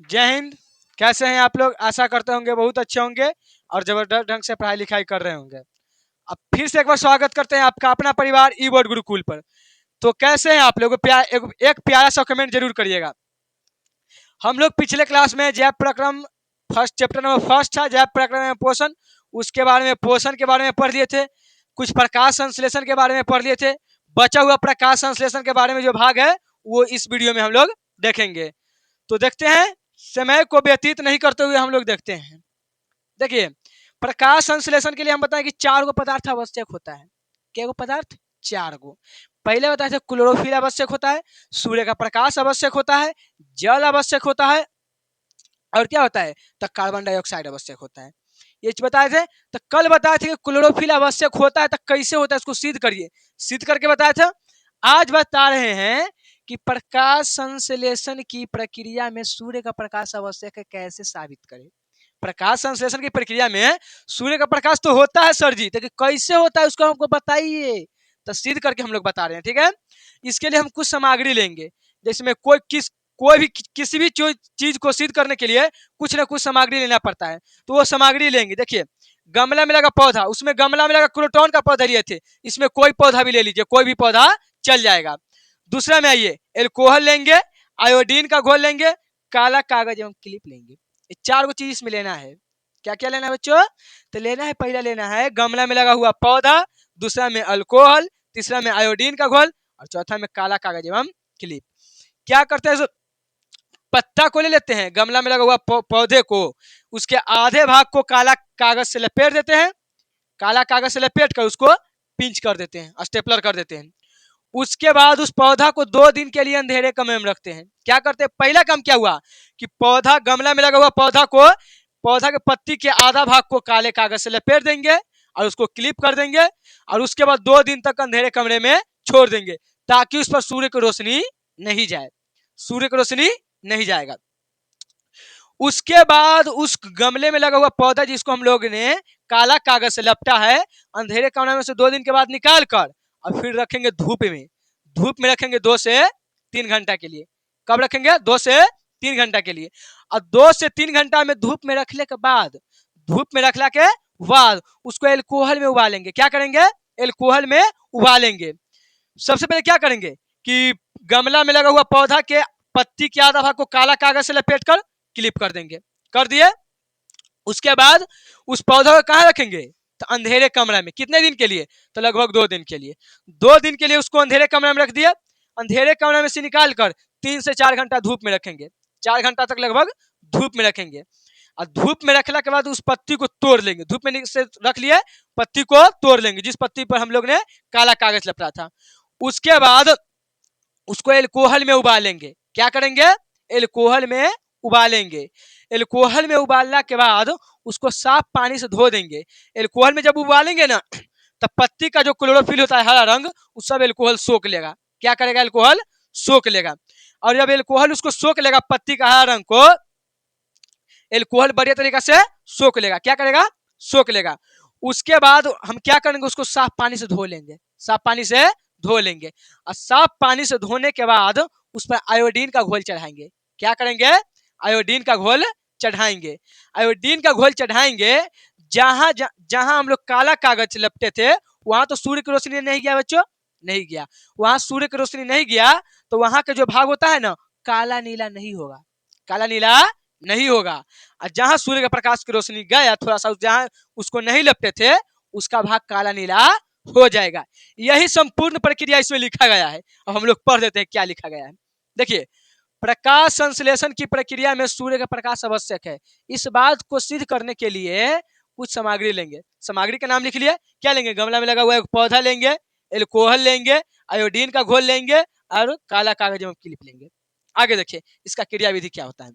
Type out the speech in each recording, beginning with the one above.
जय हिंद। कैसे हैं आप लोग? आशा करते होंगे बहुत अच्छे होंगे और जबरदस्त ढंग से पढ़ाई लिखाई कर रहे होंगे। अब फिर से एक बार स्वागत करते हैं आपका अपना परिवार ई बोर्ड गुरुकुल पर। तो कैसे हैं आप लोग? एक प्यारा सा कमेंट जरूर करिएगा। हम लोग पिछले क्लास में जैव प्रक्रम फर्स्ट चैप्टर नंबर फर्स्ट था जैव प्रक्रम में पोषण, उसके बारे में पोषण के बारे में पढ़ लिए थे। कुछ प्रकाश संश्लेषण के बारे में पढ़ लिए थे। बचा हुआ प्रकाश संश्लेषण के बारे में जो भाग है वो इस वीडियो में हम लोग देखेंगे। तो देखते हैं, समय को व्यतीत नहीं करते हुए हम लोग देखते हैं। देखिए, प्रकाश संश्लेषण के लिए हम बताएं कि 4 गो पदार्थ आवश्यक होता है। क्या गो पदार्थ? 4 गो। पहले बताए थे क्लोरोफिल आवश्यक होता है, सूर्य का प्रकाश आवश्यक होता है, जल आवश्यक होता है और क्या होता है तो कार्बन डाइऑक्साइड आवश्यक होता है। ये बताए थे। तो कल बताए थे कि क्लोरोफिल आवश्यक होता है, तो कैसे होता है इसको सिद्ध करिए। सिद्ध करके बताया था। आज बता रहे हैं कि प्रकाश संश्लेषण की प्रक्रिया में सूर्य का प्रकाश आवश्यक है, कैसे साबित करें। प्रकाश संश्लेषण की प्रक्रिया में सूर्य का प्रकाश तो होता है सर जी, तो कैसे होता है उसको हमको बताइए। तो सिद्ध करके हम लोग बता रहे हैं, ठीक है। इसके लिए हम कुछ सामग्री लेंगे, जिसमें कोई भी किसी भी चीज को सिद्ध करने के लिए कुछ ना कुछ सामग्री लेना पड़ता है। तो वो सामग्री लेंगे। देखिए, गमला में लगा पौधा, उसमें गमला में लगा क्रोटॉन का पौधा लिए थे, इसमें कोई पौधा भी ले लीजिए, कोई भी पौधा चल जाएगा। दूसरा में आइए, एल्कोहल लेंगे, आयोडीन का घोल लेंगे, काला कागज एवं क्लिप लेंगे। ये 4 गो चीज इसमें लेना है। क्या क्या लेना है बच्चों? तो लेना है, पहला लेना है गमला में लगा हुआ पौधा, दूसरा में अल्कोहल, तीसरा में आयोडीन का घोल और चौथा में काला कागज एवं क्लिप। क्या करते हैं, पत्ता को ले लेते हैं, गमला में लगा हुआ पौधे को, उसके आधे भाग को काला कागज से लपेट देते हैं। काला कागज से लपेट कर उसको पिंच कर देते हैं, स्टेपलर कर देते हैं। उसके बाद उस पौधा को 2 दिन के लिए अंधेरे कमरे में रखते हैं। क्या करते हैं, पहला काम क्या हुआ कि पौधा, गमला में लगा हुआ पौधा के पत्ती के आधा भाग को काले कागज से लपेट देंगे और उसको क्लिप कर देंगे और उसके बाद 2 दिन तक अंधेरे कमरे में छोड़ देंगे, ताकि उस पर सूर्य की रोशनी नहीं जाए। सूर्य की रोशनी नहीं जाएगा। उसके बाद उस गमले में लगा हुआ पौधा जिसको हम लोग ने काला कागज से लपटा है, अंधेरे कमरे में से 2 दिन के बाद निकाल कर और फिर रखेंगे धूप में। धूप में रखेंगे 2 से 3 घंटा के लिए। कब रखेंगे? 2 से 3 घंटा के लिए। और 2 से 3 घंटा में धूप में रखने के बाद, उसको एल्कोहल में उबालेंगे। क्या करेंगे? एल्कोहल में उबालेंगे। सबसे पहले क्या करेंगे कि गमला में लगा हुआ पौधा के पत्ती के आधा भाग को काला कागज से लपेट कर क्लिप कर देंगे। कर दिए। उसके बाद उस पौधा को कहाँ रखेंगे? तो अंधेरे कमरे में। कितने दिन के लिए? तो लगभग 2 दिन के लिए। 2 दिन के लिए उसको अंधेरे कमरे में रख दिया। अंधेरे कमरे में से निकाल कर 3 से 4 घंटा धूप में रखेंगे। 4 घंटा तक लगभग धूप में रखेंगे। और धूप में रखने के बाद उस पत्ती को तोड़ लेंगे। धूप में से रख लिया, पत्ती को तोड़ लेंगे, जिस पत्ती पर हम लोग ने काला कागज लपटा था। उसके बाद उसको एल्कोहल में उबालेंगे। क्या करेंगे? एल्कोहल में उबालेंगे। एल्कोहल में उबालने के बाद उसको साफ पानी से धो देंगे। एल्कोहल में जब उबालेंगे ना, तब पत्ती का जो क्लोरोफिल होता है, हरा रंग, उस सब एल्कोहल सोख लेगा। क्या करेगा? एल्कोहल सोख लेगा। और जब एल्कोहल उसको सोख लेगा, पत्ती का हरा रंग को एल्कोहल बढ़िया तरीके से सोख लेगा। क्या करेगा? सोख लेगा। उसके बाद हम क्या करेंगे, उसको साफ पानी से धो लेंगे। साफ पानी से धो लेंगे और साफ पानी से धोने के बाद उस पर आयोडीन का घोल चढ़ाएंगे। क्या करेंगे? आयोडीन का घोल चढ़ाएंगे। आयोडीन का घोल चढ़ाएंगे। जहां हम लोग काला कागज लपटे थे, वहां तो सूर्य की रोशनी नहीं गया बच्चों, नहीं गया। वहां सूर्य की रोशनी नहीं गया तो वहां का जो भाग होता है ना, काला नीला नहीं होगा। काला नीला नहीं होगा। और जहां सूर्य का प्रकाश की रोशनी गया थोड़ा सा, जहां उसको नहीं लपटे थे, उसका भाग काला नीला हो जाएगा। यही संपूर्ण प्रक्रिया इसमें लिखा गया है। अब हम लोग पढ़ देते हैं क्या लिखा गया है। देखिए, प्रकाश संश्लेषण की प्रक्रिया में सूर्य का प्रकाश आवश्यक है। इस बात को सिद्ध करने के लिए कुछ सामग्री लेंगे। सामग्री का नाम लिख लिया। क्या लेंगे? गमला में लगा हुआ एक पौधा लेंगे, एल्कोहल लेंगे, आयोडीन का घोल लेंगे और काला कागज में क्लिप लेंगे। आगे देखिए इसका क्रिया विधि क्या होता है।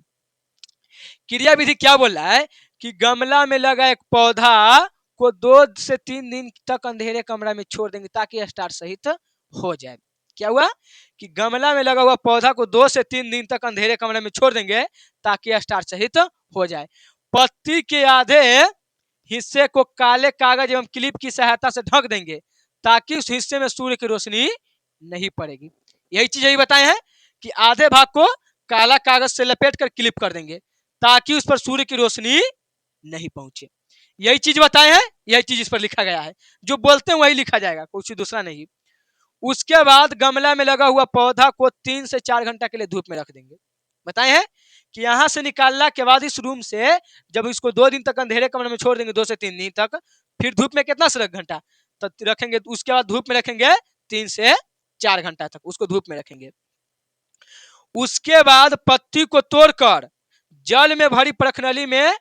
क्रिया विधि क्या बोल रहा है कि गमला में लगा एक पौधा को 2 से 3 दिन तक अंधेरे कमरा में छोड़ देंगे, ताकि स्टार सहित हो जाए। क्या हुआ कि गमला में लगा हुआ पौधा को 2 से 3 दिन तक अंधेरे कमरे में छोड़ देंगे, ताकि स्टार सहित हो जाए। पत्ती के आधे हिस्से को काले कागज एवं क्लिप की सहायता से ढक देंगे, ताकि उस हिस्से में सूर्य की रोशनी नहीं पड़ेगी। यही चीज यही बताए हैं कि आधे भाग को काला कागज से लपेट कर क्लिप कर देंगे ताकि उस पर सूर्य की रोशनी नहीं पहुंचे। यही चीज बताए हैं, यही चीज इस पर लिखा गया है, जो बोलते हैं वही लिखा जाएगा, कुछ दूसरा नहीं। उसके बाद गमला में लगा हुआ पौधा को 3 से 4 घंटा के लिए धूप में रख देंगे। बताए हैं कि यहां से निकालने के बाद इस रूम से जब इसको 2 दिन तक अंधेरे कमरे में छोड़ देंगे, 2 से 3 दिन तक, फिर धूप में कितना से घंटा तक रखेंगे, उसके बाद धूप में रखेंगे 3 से 4 घंटा तक उसको धूप में रखेंगे। उसके बाद पत्ती को तोड़कर जल में भरी परखनली में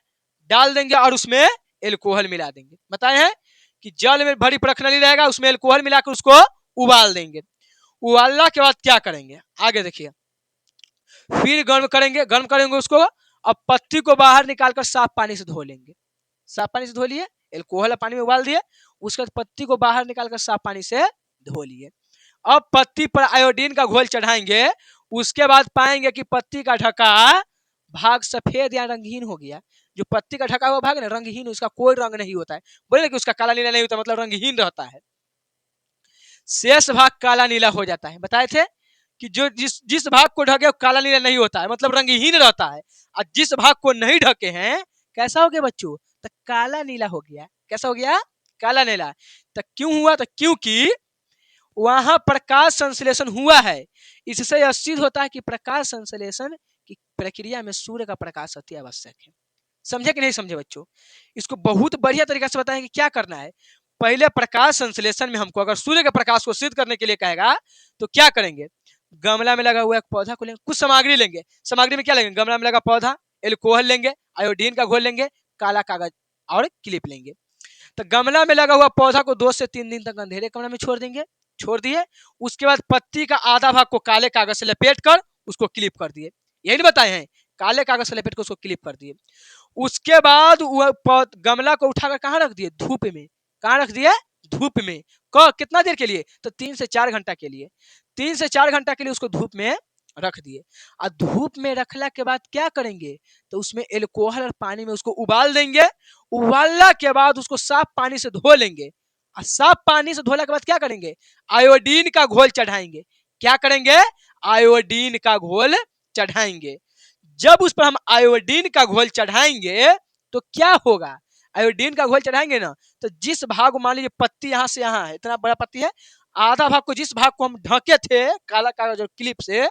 डाल देंगे और उसमें एल्कोहल मिला देंगे। बताए हैं कि जल में भरी परखनली रहेगा, उसमें एल्कोहल मिलाकर उसको उबाल देंगे। उबालने के बाद क्या करेंगे आगे देखिए, फिर गर्म करेंगे उसको। अब पत्ती को बाहर निकालकर साफ पानी से धो लेंगे। साफ पानी से धो लिए, एल्कोहल पानी में उबाल दिए, उसके बाद पत्ती को बाहर निकालकर साफ पानी से धो लिए। अब पत्ती पर आयोडीन का घोल चढ़ाएंगे। उसके बाद पाएंगे कि पत्ती का ढका भाग सफेद या रंगहीन हो गया। जो पत्ती का ढका हुआ भाग ना रंगहीन, उसका कोई रंग नहीं होता है, बोले कि उसका काला नीला नहीं होता, मतलब रंगहीन रहता है। शेष भाग काला नीला हो जाता है। बताए थे कि जो जिस भाग को ढके काला नीला नहीं होता है, मतलब रंगहीन रहता है, और जिस भाग को नहीं ढके हैं कैसा हो गया बच्चों, तो काला नीला हो गया। कैसा हो गया, काला नीला। तो क्यों हुआ, तो क्योंकि वहां प्रकाश संश्लेषण हुआ है। इससे यह सिद्ध होता है कि प्रकाश संश्लेषण की प्रक्रिया में सूर्य का प्रकाश अति आवश्यक है। समझे कि नहीं समझे बच्चों? इसको बहुत बढ़िया तरीके से बताएं कि क्या करना है। पहले प्रकाश संश्लेषण में हमको अगर सूर्य के प्रकाश को सिद्ध करने के लिए कहेगा तो क्या करेंगे, गमला में लगा हुआ एक पौधा को लेंगे, कुछ सामग्री लेंगे। सामग्री में क्या लेंगे, गमला में लगा पौधा, एल्कोहल लेंगे, आयोडीन का घोल लेंगे, काला कागज और क्लिप लेंगे। तो गमला में लगा हुआ पौधा को 2 से 3 दिन तक अंधेरे कमरे में छोड़ देंगे। छोड़ दिए, उसके बाद पत्ती का आधा भाग को काले कागज से लपेट कर उसको क्लिप कर दिए। यही नहीं बताए हैं, काले कागज से लपेट कर उसको क्लिप कर दिए। उसके बाद वह गमला को उठाकर कहाँ रख दिए, धूप में। कहाँ रख दिए, धूप में। कितना देर के लिए, तो 3 से 4 घंटा के लिए। 3 से 4 घंटा के लिए उसको धूप में रख दिए। और धूप में रखला के बाद क्या करेंगे, तो उसमें एल्कोहल और पानी में उसको उबाल देंगे। उबालने के बाद उसको साफ पानी से धो लेंगे। और साफ पानी से धोने के बाद क्या करेंगे, आयोडीन का घोल चढ़ाएंगे। क्या करेंगे, आयोडीन का घोल चढ़ाएंगे। जब उस पर हम आयोडीन का घोल चढ़ाएंगे तो क्या होगा, आयोडीन का घोल चढ़ाएंगे ना, तो जिस भाग को मान लीजिए पत्ती यहाँ से यहाँ है, इतना बड़ा पत्ती है, आधा भाग को जिस भाग को हम ढके थे काला कागज और क्लिप से,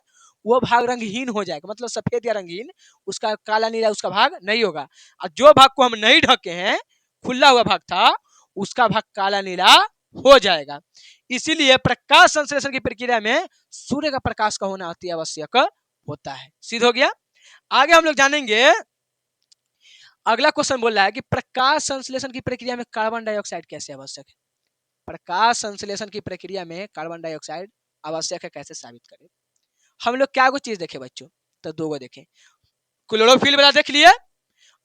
वो भाग रंगहीन हो जाएगा, मतलब सफेद या रंगीन, उसका काला नीला उसका भाग नहीं होगा। और जो भाग को हम नहीं ढके हैं, खुला हुआ भाग था, उसका भाग काला नीला हो जाएगा। इसीलिए प्रकाश संश्लेषण की प्रक्रिया में सूर्य का प्रकाश का होना अति आवश्यक होता है। सिद्ध हो गया। आगे हम लोग जानेंगे, अगला क्वेश्चन बोल रहा है कि प्रकाश संश्लेषण की प्रक्रिया में कार्बन डाइऑक्साइड कैसे आवश्यक है। प्रकाश संश्लेषण की प्रक्रिया में कार्बन डाइऑक्साइड आवश्यक है, कैसे साबित करें। हम लोग क्या कुछ चीज देखे बच्चों, तो 2 गो देखे, क्लोरोफिल वाला देख लिए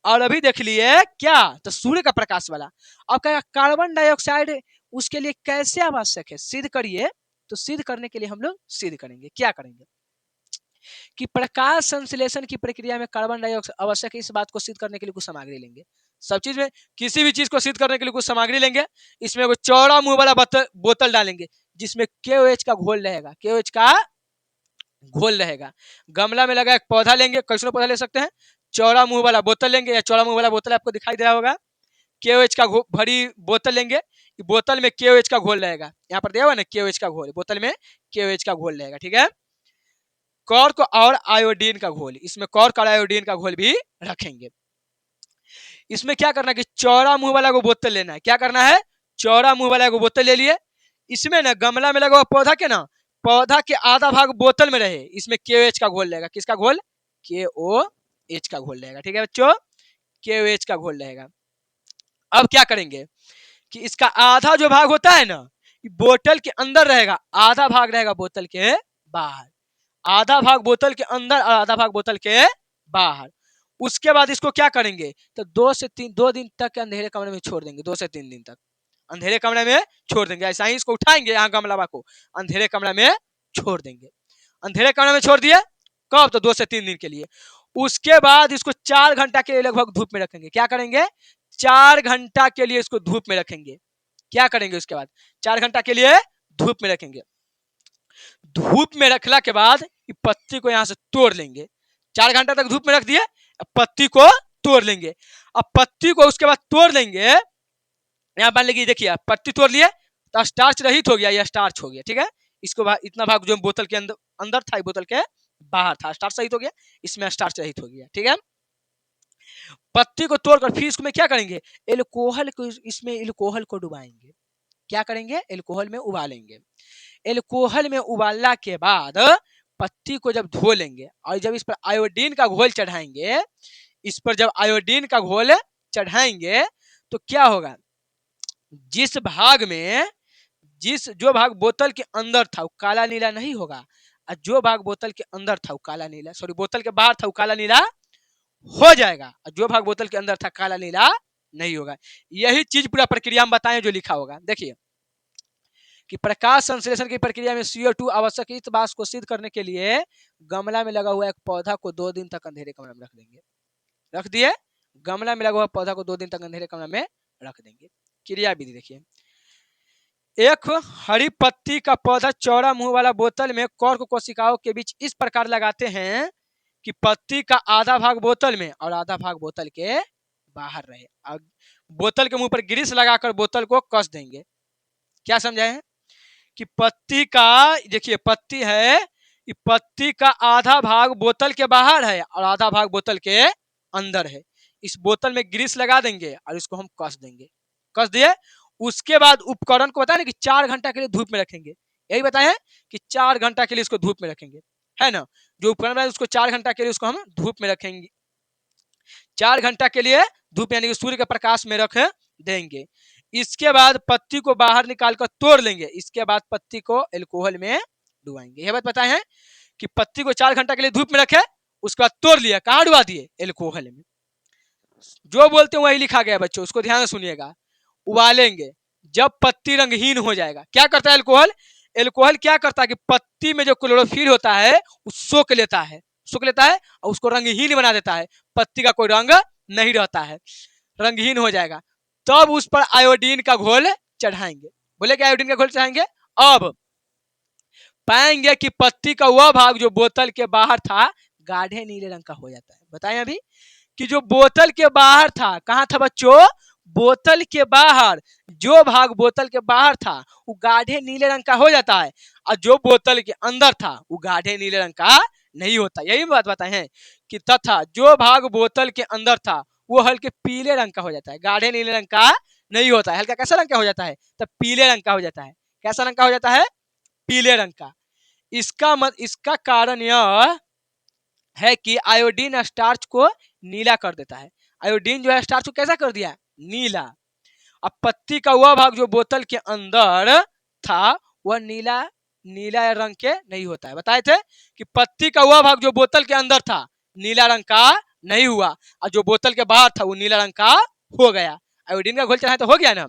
और अभी देख लिए क्या, तो सूर्य का प्रकाश वाला। अब क्या कार्बन डाइऑक्साइड उसके लिए कैसे आवश्यक है, सिद्ध करिए। तो सिद्ध करने के लिए हम लोग सिद्ध करेंगे, क्या करेंगे कि प्रकाश संश्लेषण की प्रक्रिया में कार्बन डाइऑक्साइड आवश्यक है। इस बात को सिद्ध करने के लिए कुछ सामग्री लेंगे। सब चीज में किसी भी चीज को सिद्ध करने के लिए कुछ सामग्री लेंगे। इसमें वो चौड़ा मुंह वाला बोतल डालेंगे जिसमें KOH का घोल रहेगा, KOH का घोल रहेगा। गमला में लगा एक पौधा लेंगे, कैसे पौधा ले सकते हैं, चौड़ा मुंह वाला बोतल लेंगे, या चौड़ा मुंह वाला बोतल आपको दिखाई दे रहा होगा। KOH का भरी बोतल लेंगे, बोतल में KOH का घोल रहेगा, यहाँ पर दिया हुआ ना KOH का घोल, बोतल में KOH का घोल रहेगा, ठीक है। कॉर्क और आयोडीन का घोल, इसमें कॉर्क और आयोडीन का घोल भी रखेंगे। इसमें क्या करना है कि चौड़ा मुंह वाला को बोतल लेना है। क्या करना है, चौड़ा मुंह वाला को बोतल ले लिए। इसमें ना गमला में लगा हुआ पौधा के ना, पौधा के आधा भाग बोतल में रहे, इसमें KOH का घोल रहेगा। किसका घोल, KOH का घोल रहेगा, ठीक है बच्चों, KOH का घोल रहेगा। अब क्या करेंगे कि इसका आधा जो भाग होता है ना, बोतल के अंदर रहेगा, आधा भाग रहेगा बोतल के बाहर। आधा भाग बोतल के अंदर और आधा भाग बोतल के बाहर। उसके बाद इसको क्या करेंगे, तो 2 दिन तक अंधेरे कमरे में छोड़ देंगे। 2 से 3 दिन तक अंधेरे कमरे में छोड़ देंगे। ऐसा ही इसको उठाएंगे, यहाँ गमला को अंधेरे कमरे में छोड़ देंगे। अंधेरे कमरे में छोड़ दिए कब, तो 2 से 3 दिन के लिए। उसके बाद इसको 4 घंटा के लिए लगभग धूप में रखेंगे। क्या करेंगे, 4 घंटा के लिए इसको धूप में रखेंगे। क्या करेंगे, उसके बाद 4 घंटा के लिए धूप में रखेंगे। धूप में रखला के बाद पत्ती को यहाँ से तोड़ लेंगे। 4 घंटा तक धूप में रख दिए, पत्ती को तोड़ लेंगे। अब पत्ती को उसके बाद तोड़ लेंगे, यहाँ मान लीजिए देखिए पत्ती तोड़ लिए तो स्टार्च रहित हो गया, यह स्टार्च हो गया, ठीक है। इसको इतना भाग जो बोतल के अंदर अंदर था, बोतल के बाहर था, स्टार्च रहित हो गया, इसमें स्टार्च रहित हो गया, ठीक है। पत्ती को तोड़कर फिर इसमें क्या करेंगे, एल्कोहल को, इसमें एल्कोहल को डुबाएंगे। क्या करेंगे, एल्कोहल में उबालेंगे। एल्कोहल में उबालना के बाद पत्ती को जब धो लेंगे और जब इस पर आयोडीन का घोल चढ़ाएंगे, इस पर जब आयोडीन का घोल चढ़ाएंगे तो क्या होगा, जिस भाग में जो भाग बोतल के अंदर था वो काला नीला नहीं होगा, और जो भाग बोतल के अंदर था वो काला नीला, सॉरी बोतल के बाहर था वो काला नीला हो जाएगा, और जो भाग बोतल के अंदर था काला नीला नहीं होगा। यही चीज पूरा प्रक्रिया में बताएं जो लिखा होगा। देखिए कि प्रकाश संश्लेषण की प्रक्रिया में CO2 आवश्यक, इस बात को सिद्ध करने के लिए गमला में लगा हुआ एक पौधा को 2 दिन तक अंधेरे कमरे में रख देंगे। रख दिए, गमला में लगा हुआ पौधा को 2 दिन तक अंधेरे कमरे में रख देंगे। क्रिया विधि देखिए, एक हरी पत्ती का पौधा चौड़ा मुंह वाला बोतल में कॉर्क कोशिकाओं के बीच इस प्रकार लगाते हैं कि पत्ती का आधा भाग बोतल में और आधा भाग बोतल के बाहर रहे। अब बोतल के मुंह पर ग्रीस लगाकर बोतल को कस देंगे। क्या समझाए हैं कि पत्ती का, देखिए पत्ती है, ये पत्ती का आधा भाग बोतल के बाहर है और आधा भाग बोतल के अंदर है। इस बोतल में ग्रीस लगा देंगे और इसको हम कस देंगे। कस दिए, उसके बाद उपकरण को बताए ना कि 4 घंटा के लिए धूप में रखेंगे। यही बताए कि 4 घंटा के लिए इसको धूप में रखेंगे, है ना। जो उपकरण है उसको 4 घंटा के लिए उसको हम धूप में रखेंगे। 4 घंटा के लिए धूप यानी कि सूर्य के प्रकाश में रख देंगे। इसके बाद पत्ती को बाहर निकालकर तोड़ लेंगे। इसके बाद पत्ती को एल्कोहल में डुबाएंगे। यह बात बताए हैं कि पत्ती को 4 घंटा के लिए धूप में रखे, उसके बाद तोड़ लिया, कहाँ डुबा दिए, एल्कोहल में। जो बोलते हैं वही लिखा गया बच्चों, उसको ध्यान से सुनिएगा। उबालेंगे, जब पत्ती रंगहीन हो जाएगा, क्या करता है एल्कोहल, एल्कोहल क्या करता है कि पत्ती में जो क्लोरोफिल होता है वो सोख लेता है, और उसको रंगहीन बना देता है। पत्ती का कोई रंग नहीं रहता है, रंगहीन हो जाएगा। तब उस पर आयोडीन का घोल चढ़ाएंगे। बोले कि आयोडीन का घोल चढ़ाएंगे, अब पाएंगे कि पत्ती का वह भाग जो बोतल के बाहर था गाढ़े नीले रंग का हो जाता है। बताएं अभी कि जो बोतल के बाहर था, कहाँ था बच्चों, बोतल के बाहर, जो भाग बोतल के बाहर था वो गाढ़े नीले रंग का हो जाता है, और जो बोतल के अंदर था वो गाढ़े नीले रंग का नहीं होता। यही बात बताए हैं कि तथा जो भाग बोतल के अंदर था वो हल्के पीले रंग का हो जाता है, गाढ़े नीले रंग का नहीं होता है। हल्का कैसा रंग का हो जाता है, तब पीले रंग का हो जाता है। कैसा रंग का हो जाता है, पीले रंग का। इसका कारण यह है कि आयोडीन स्टार्च को नीला कर देता है। आयोडीन जो है स्टार्च को कैसा कर दिया, नीला। अब पत्ती का वह भाग जो बोतल के अंदर था वह नीला रंग के नहीं होता है। बताए थे कि पत्ती का वह भाग जो बोतल के अंदर था नीला रंग का नहीं हुआ, और जो बोतल के बाहर था वो नीला रंग का हो गया। आयोडीन का घोल चढ़ाए तो हो गया ना,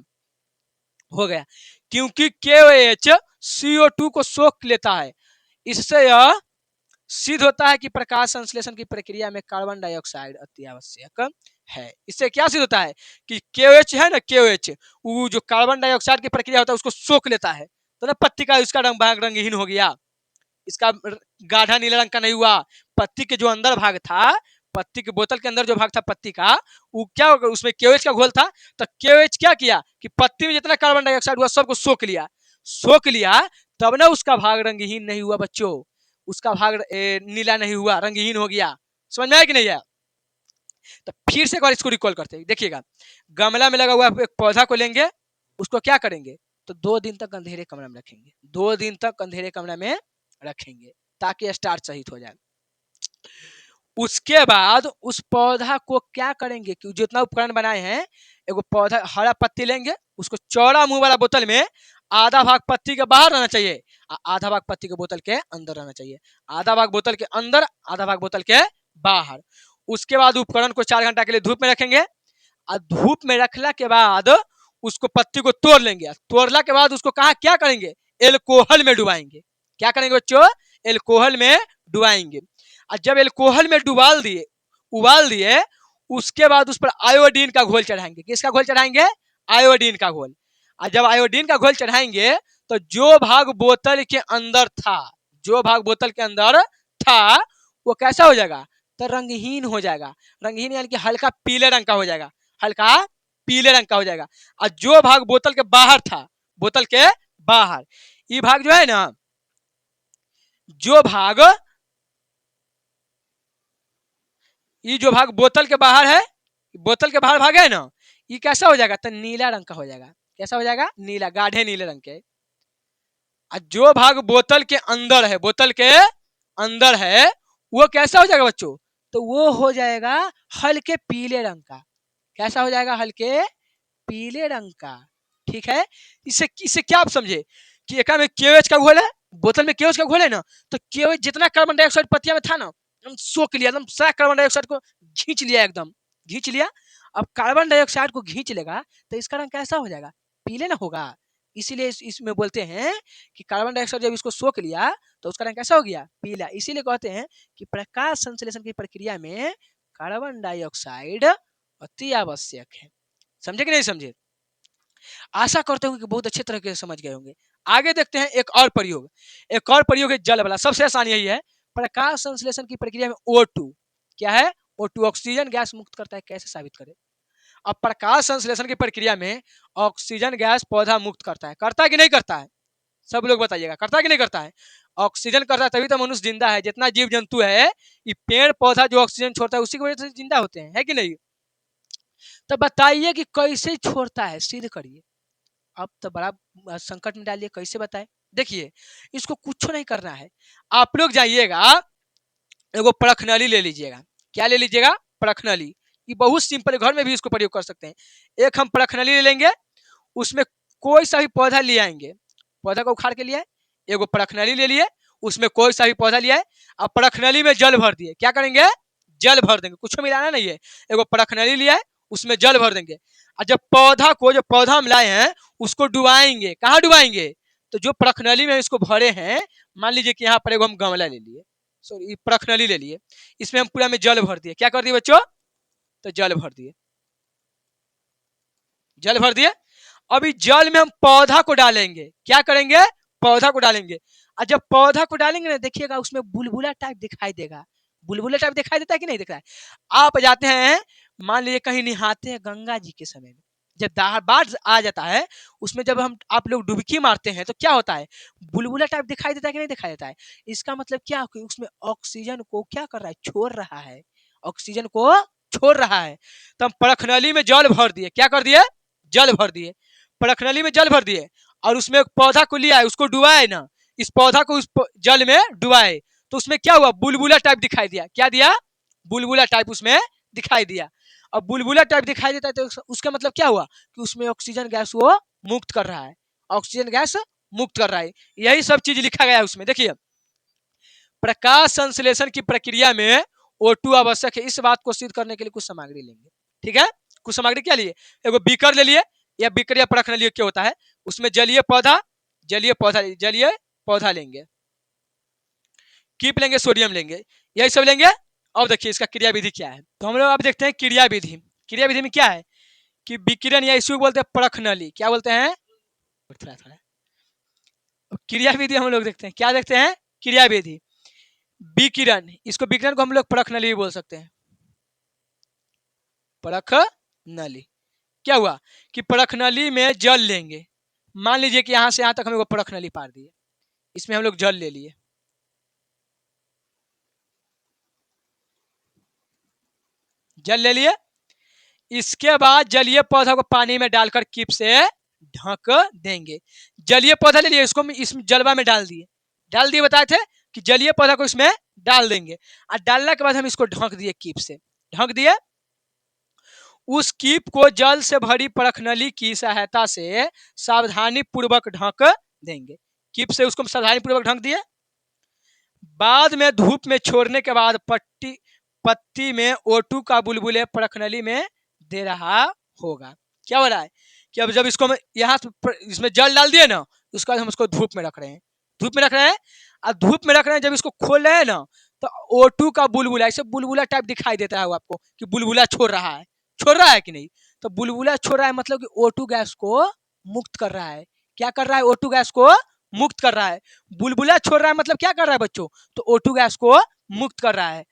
हो गया, क्योंकि KOH CO2 को सोख लेता है। इससे यह सिद्ध होता है कि प्रकाश संश्लेषण की प्रक्रिया में कार्बन डाइऑक्साइड अति आवश्यक है। इससे क्या सिद्ध होता है कि KOH है ना, KOH वो जो कार्बन डाइऑक्साइड की प्रक्रिया होता है उसको सोख लेता है, तो ना पत्ती का इसका रंगहीन हो गया, इसका गाढ़ा नीला रंग का नहीं हुआ। पत्ती के जो अंदर भाग था, पत्ती के बोतल के अंदर जो भाग था पत्ती का, वो क्या होगा, उसमें KOH का घोल था, तो KOH क्या किया कि पत्ती में जितना कार्बन डाइऑक्साइड हुआ सबको सोख लिया, तब ना उसका भाग रंगहीन नहीं हुआ बच्चों, उसका भाग नीला नहीं हुआ, रंगहीन हो गया। समझ में आया कि नहीं आया, तो फिर से एक बार इसको रिकॉल करते हैं। देखिएगा, गमला में लगा हुआ एक पौधा को लेंगे, उसको क्या करेंगे, तो 2 दिन तक अंधेरे कमरे में रखेंगे। 2 दिन तक अंधेरे कमरे में रखेंगे ताकि स्टार्च सहित हो जाए। उसके बाद उस पौधा को क्या करेंगे कि जितना उपकरण बनाए हैं, एगो पौधा हरा पत्ती लेंगे, उसको चौड़ा मुंह वाला बोतल में आधा भाग पत्ती के बाहर रहना चाहिए, आधा भाग पत्ती के बोतल के अंदर रहना चाहिए। आधा भाग बोतल के अंदर, आधा भाग बोतल के बाहर। उसके बाद उपकरण को 4 घंटा के लिए धूप में रखेंगे, और धूप में रखला के बाद उसको पत्ती को तोड़ लेंगे। तोड़ला के बाद उसको कहा क्या करेंगे, एल्कोहल में डुबाएंगे। क्या करेंगे बच्चों, एल्कोहल में डुबाएंगे। और जब एल्कोहल में उबाल दिए, उसके बाद उस पर आयोडीन का घोल चढ़ाएंगे। किसका घोल चढ़ाएंगे, आयोडीन का घोल। और जब आयोडीन का घोल चढ़ाएंगे तो जो भाग बोतल के अंदर था वो कैसा हो जाएगा, तो रंगहीन हो जाएगा। रंगहीन यानी कि हल्का पीले रंग का हो जाएगा, हल्का पीले रंग का हो जाएगा। और जो भाग बोतल के बाहर था, बोतल के बाहर, ये भाग जो है ना, जो भाग, ये जो भाग बोतल के बाहर है, बोतल के बाहर भाग है ना, ये कैसा हो जाएगा, तो नीला रंग का हो जाएगा। कैसा हो जाएगा, नीला, गाढ़े नीले रंग के। और जो भाग बोतल के अंदर है, बोतल के अंदर है, वो कैसा हो जाएगा बच्चों, तो वो हो जाएगा हल्के पीले रंग का। कैसा हो जाएगा, हल्के पीले रंग का। ठीक है, इससे इससे क्या आप समझे कि एक में केओएच का घोल है, बोतल में केओएच का घोल है ना, तो केओएच जितना कार्बन डाइऑक्साइड पत्तियां में था ना, एकदम सोख लिया, एकदम सारा कार्बन डाइऑक्साइड को खींच लिया, एकदम खींच लिया। अब कार्बन डाइऑक्साइड को खींच लेगा तो इसका रंग कैसा हो जाएगा, पीले ना होगा। इसीलिए इसमें बोलते हैं कि कार्बन डाइऑक्साइड जब इसको सोख लिया तो उसका रंग कैसा हो गया, पीला। इसीलिए कहते हैं कि प्रकाश संश्लेषण की प्रक्रिया में कार्बन डाइऑक्साइड अति आवश्यक है। समझे कि नहीं समझे? आशा करते हूँ कि बहुत अच्छे तरह से समझ गए होंगे। आगे देखते हैं एक और प्रयोग। एक और प्रयोग है जल वाला, सबसे आसान यही है। प्रकाश संश्लेषण की प्रक्रिया में O2 क्या है, O2 ऑक्सीजन गैस मुक्त करता है, कैसे साबित करें। अब प्रकाश संश्लेषण की प्रक्रिया में ऑक्सीजन गैस पौधा मुक्त करता है कि नहीं करता है, सब लोग बताइएगा, करता है कि नहीं करता है। ऑक्सीजन करता है तभी तो मनुष्य जिंदा है। जितना जीव जंतु है, ये पेड़ पौधा जो ऑक्सीजन छोड़ता है उसी की वजह से जिंदा होते हैं, है कि नहीं। तो बताइए कि कैसे छोड़ता है, सिद्ध करिए। अब तो बड़ा संकट में डालिए, कैसे बताए। देखिए, इसको कुछ नहीं करना है, आप लोग जाइएगा, एगो परखनली ले लीजिएगा। क्या ले लीजिएगा, परखनली। ये बहुत सिंपल है, घर में भी इसको प्रयोग कर सकते हैं। एक हम परखनली ले लेंगे, उसमें कोई सा भी पौधा ले आएंगे, पौधा को उखाड़ के लिए आए, एगो परखनली ले लिए, उसमें कोई सा भी पौधा लिया है, अब परखनली में जल भर दिए। क्या करेंगे, जल भर देंगे, कुछ मिलाना नहीं है। एगो परखनली लिया है, उसमें जल भर देंगे, और जब पौधा को, जो पौधा हम लाए हैं उसको डुबाएंगे। कहाँ डुबाएंगे, तो जो परखनली में इसको भरे हैं, मान लीजिए कि यहाँ पर एगो हम गमला ले लिए, सॉरी परखनली ले लिए, इसमें हम पूरा में जल भर दिए। क्या कर दिए बच्चों, तो जल भर दिए, जल भर दिए। अभी जल में हम पौधा को डालेंगे। क्या करेंगे, पौधा को डालेंगे, और जब पौधा को डालेंगे ना, देखिएगा उसमें बुलबुला टाइप दिखाई देगा। बुलबुला टाइप दिखाई देता है कि नहीं दिख रहा है। आप जाते हैं, मान लीजिए कहीं नहाते हैं गंगा जी के समय में, जब बाढ़ आ जाता है, उसमें जब हम आप लोग डुबकी मारते हैं तो क्या होता है, बुलबुला टाइप दिखाई देता है कि नहीं दिखाई देता है। इसका मतलब क्या, कि उसमें ऑक्सीजन को क्या कर रहा है, छोड़ रहा है, ऑक्सीजन को छोड़ रहा है। तो हम परखनली में जल भर दिए। क्या कर दिए, जल भर दिए, परखनली में जल भर दिए, और उसमें एक पौधा को लिया है, उसको डुबाए ना, इस पौधा को उस जल में डुबाए, तो उसमें क्या हुआ, बुलबुला टाइप दिखाई दिया। क्या दिया, बुलबुला टाइप उसमें दिखाई दिया। अब बुलबुला टाइप दिखाई देता है तो उसका मतलब क्या हुआ, कि उसमें ऑक्सीजन गैस वो मुक्त कर रहा है, ऑक्सीजन गैस मुक्त कर रहा है। यही सब चीज लिखा गया है उसमें। देखिए, प्रकाश संश्लेषण की प्रक्रिया में O2 आवश्यक है। इस बात को सिद्ध करने के लिए कुछ सामग्री लेंगे। ठीक है, कुछ सामग्री क्या लिए, एगो बीकर ले लिए, या बीकर या परखनली क्या होता है, उसमें जलीय पौधा, जलीय पौधा लेंगे, कीप लेंगे, सोडियम लेंगे, यही सब लेंगे। अब देखिए इसका क्रिया विधि क्या है। तो हम लोग अब देखते हैं क्रिया विधि। क्रिया विधि में क्या है, कि विकिरण या इसको बोलते हैं परखनली, क्या बोलते हैं, थोड़ा थोड़ा। क्रिया विधि हम लोग देखते हैं, क्या देखते हैं, क्रिया विधि। विकिरण, इसको विकिरण को हम लोग परखनली भी बोल सकते हैं। परखनली क्या हुआ, कि परखनली में जल लेंगे। मान लीजिए कि यहां से यहां तक हम लोग परखनली पार दिए, इसमें हम लोग जल ले लिए, जल ले लिए। इसके बाद जलीय पौधा को पानी में डालकर कीप से ढक देंगे। जलीय पौधा ले लिए, इसको इस जलवा में डाल दिए बताए थे कि जलीय पौधा को इसमें डाल देंगे, और डालने के बाद हम इसको ढक दिए, कीप से ढक दिए। उस कीप को जल से भरी परखनली की सहायता से सावधानी पूर्वक ढक देंगे। कीप से उसको सावधानी पूर्वक ढक दिए। बाद में धूप में छोड़ने के बाद पत्ती में O2 का बुलबुले परखनली में दे रहा होगा। क्या हो रहा है, कि अब जब इसको यहाँ इसमें जल डाल दिए ना, उसके बाद हम उसको धूप में रख रहे हैं, धूप में रख रहे हैं, और धूप में रख रहे हैं, जब इसको खोल रहे हैं ना, तो O2 का बुलबुला, ऐसे बुलबुला टाइप दिखाई देता है आपको, कि बुलबुला छोड़ रहा है कि नहीं। तो बुलबुला छोड़ रहा है मतलब कि O2 गैस को मुक्त कर रहा है। क्या कर रहा है, O2 गैस को मुक्त कर रहा है। बुलबुला छोड़ रहा है मतलब क्या कर रहा है बच्चों, तो O2 गैस को मुक्त कर रहा है।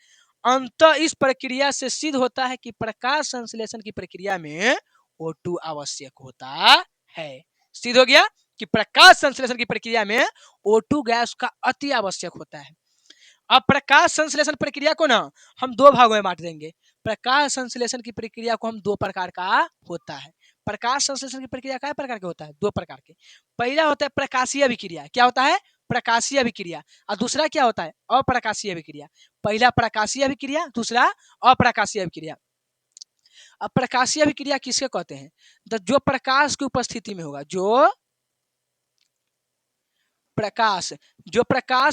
अंततः इस प्रक्रिया से सिद्ध होता है कि प्रकाश संश्लेषण की प्रक्रिया में O2 आवश्यक होता है। सिद्ध हो गया कि प्रकाश संश्लेषण की प्रक्रिया में O2 गैस का अति आवश्यक होता है। अब प्रकाश संश्लेषण प्रक्रिया को ना हम दो भागों में बांट देंगे। प्रकाश संश्लेषण की प्रक्रिया को हम दो प्रकार का होता है। प्रकाश संश्लेषण की प्रक्रिया क्या प्रकार के होता है? दो प्रकार के। पहला होता है प्रकाशीय अभिक्रिया। क्या होता है? प्रकाशीय अभिक्रिया। और दूसरा क्या होता है? अप्रकाशीय अभिक्रिया। पहला प्रकाशीय अभिक्रिया, दूसरा अप्रकाशीय अभिक्रिया। अब प्रकाशीय अभिक्रिया किसके कहते हैं? जो प्रकाश की उपस्थिति में होगा, जो प्रकाश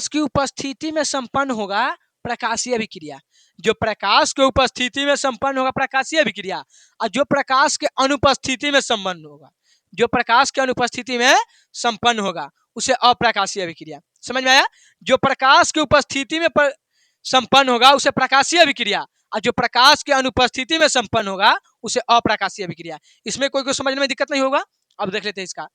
की उपस्थिति में संपन्न होगा प्रकाशीय अभिक्रिया। जो प्रकाश की उपस्थिति में संपन्न होगा प्रकाशीय अभिक्रिया, और जो प्रकाश के अनुपस्थिति में संपन्न होगा, जो प्रकाश के अनुपस्थिति में संपन्न होगा उसे अप्रकाशीय अभिक्रिया। समझ में आया? जो प्रकाश की उपस्थिति में संपन्न होगा उसे प्रकाशीय अभिक्रिया, और जो प्रकाश के अनुपस्थिति में संपन्न होगा उसे अप्रकाशीय अभिक्रिया। इसमें कोई समझने में दिक्कत नहीं होगा। अब देख लेते हैं इसका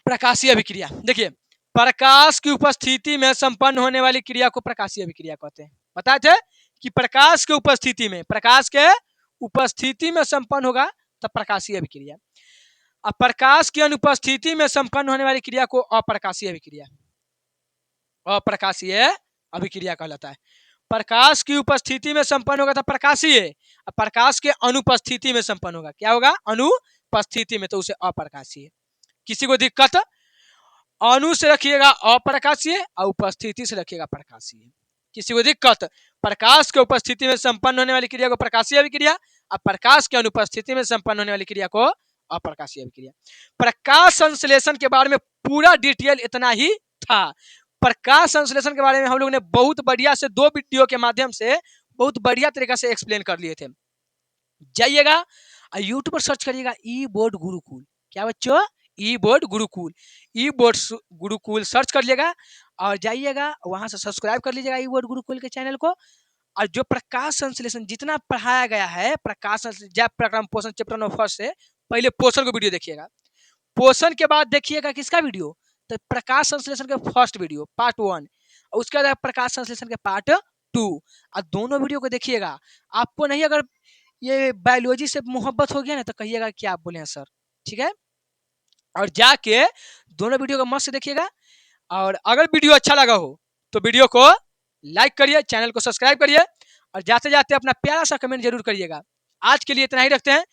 प्रकाशीय अभिक्रिया। देखिए, प्रकाश की उपस्थिति में संपन्न होने वाली क्रिया को प्रकाशीय अभिक्रिया कहते हैं। बताए थे कि प्रकाश के उपस्थिति में संपन्न होगा तब प्रकाशीय अभिक्रिया। अब प्रकाश की अनुपस्थिति में संपन्न होने वाली क्रिया को अप्रकाशीय अभिक्रिया कहलाता है। प्रकाश की उपस्थिति में संपन्न होगा तो प्रकाशीय, प्रकाश के अनुपस्थिति में संपन्न होगा, क्या होगा? अनुपस्थिति में, तो उसे अप्रकाशीय। किसी को दिक्कत? अणु से रखिएगा अप्रकाशीय और उपस्थिति से रखिएगा प्रकाशीय। किसी को दिक्कत? प्रकाश के उपस्थिति में संपन्न होने वाली क्रिया को प्रकाशीय अभिक्रिया, और प्रकाश के अनुपस्थिति में संपन्न होने वाली क्रिया को अप्रकाशीय अभिक्रिया। प्रकाश संश्लेषण के बारे में पूरा डिटेल इतना ही था। प्रकाश संश्लेषण के बारे में हम लोग ने बहुत बढ़िया से दो वीडियो के माध्यम से बहुत बढ़िया तरीका से एक्सप्लेन कर लिए थे। जाइएगा यूट्यूब पर सर्च करिएगा ई बोर्ड गुरुकुल। क्या बच्चों? ई बोर्ड गुरुकुल सर्च कर लीजिएगा और जाइएगा वहां से सब्सक्राइब कर लीजिएगा ई बोर्ड गुरुकुल के चैनल को। और जो प्रकाश संश्लेषण जितना पढ़ाया गया है, प्रकाश जैव प्रक्रम पोषण चैप्टर नंबर 1 से पहले पोषण को वीडियो देखिएगा, पोषण के बाद देखिएगा किसका वीडियो? तो प्रकाश संश्लेषण के फर्स्ट वीडियो पार्ट 1, और उसके बाद प्रकाश संश्लेषण के पार्ट 2, और दोनों वीडियो को देखिएगा। आपको नहीं अगर ये बायोलॉजी से मोहब्बत हो गया ना तो कहिएगा कि आप बोले हैं सर, ठीक है? और जाके दोनों वीडियो को मस्त देखिएगा। और अगर वीडियो अच्छा लगा हो तो वीडियो को लाइक करिए, चैनल को सब्सक्राइब करिए, और जाते जाते अपना प्यारा सा कमेंट जरूर करिएगा। आज के लिए इतना ही रखते हैं।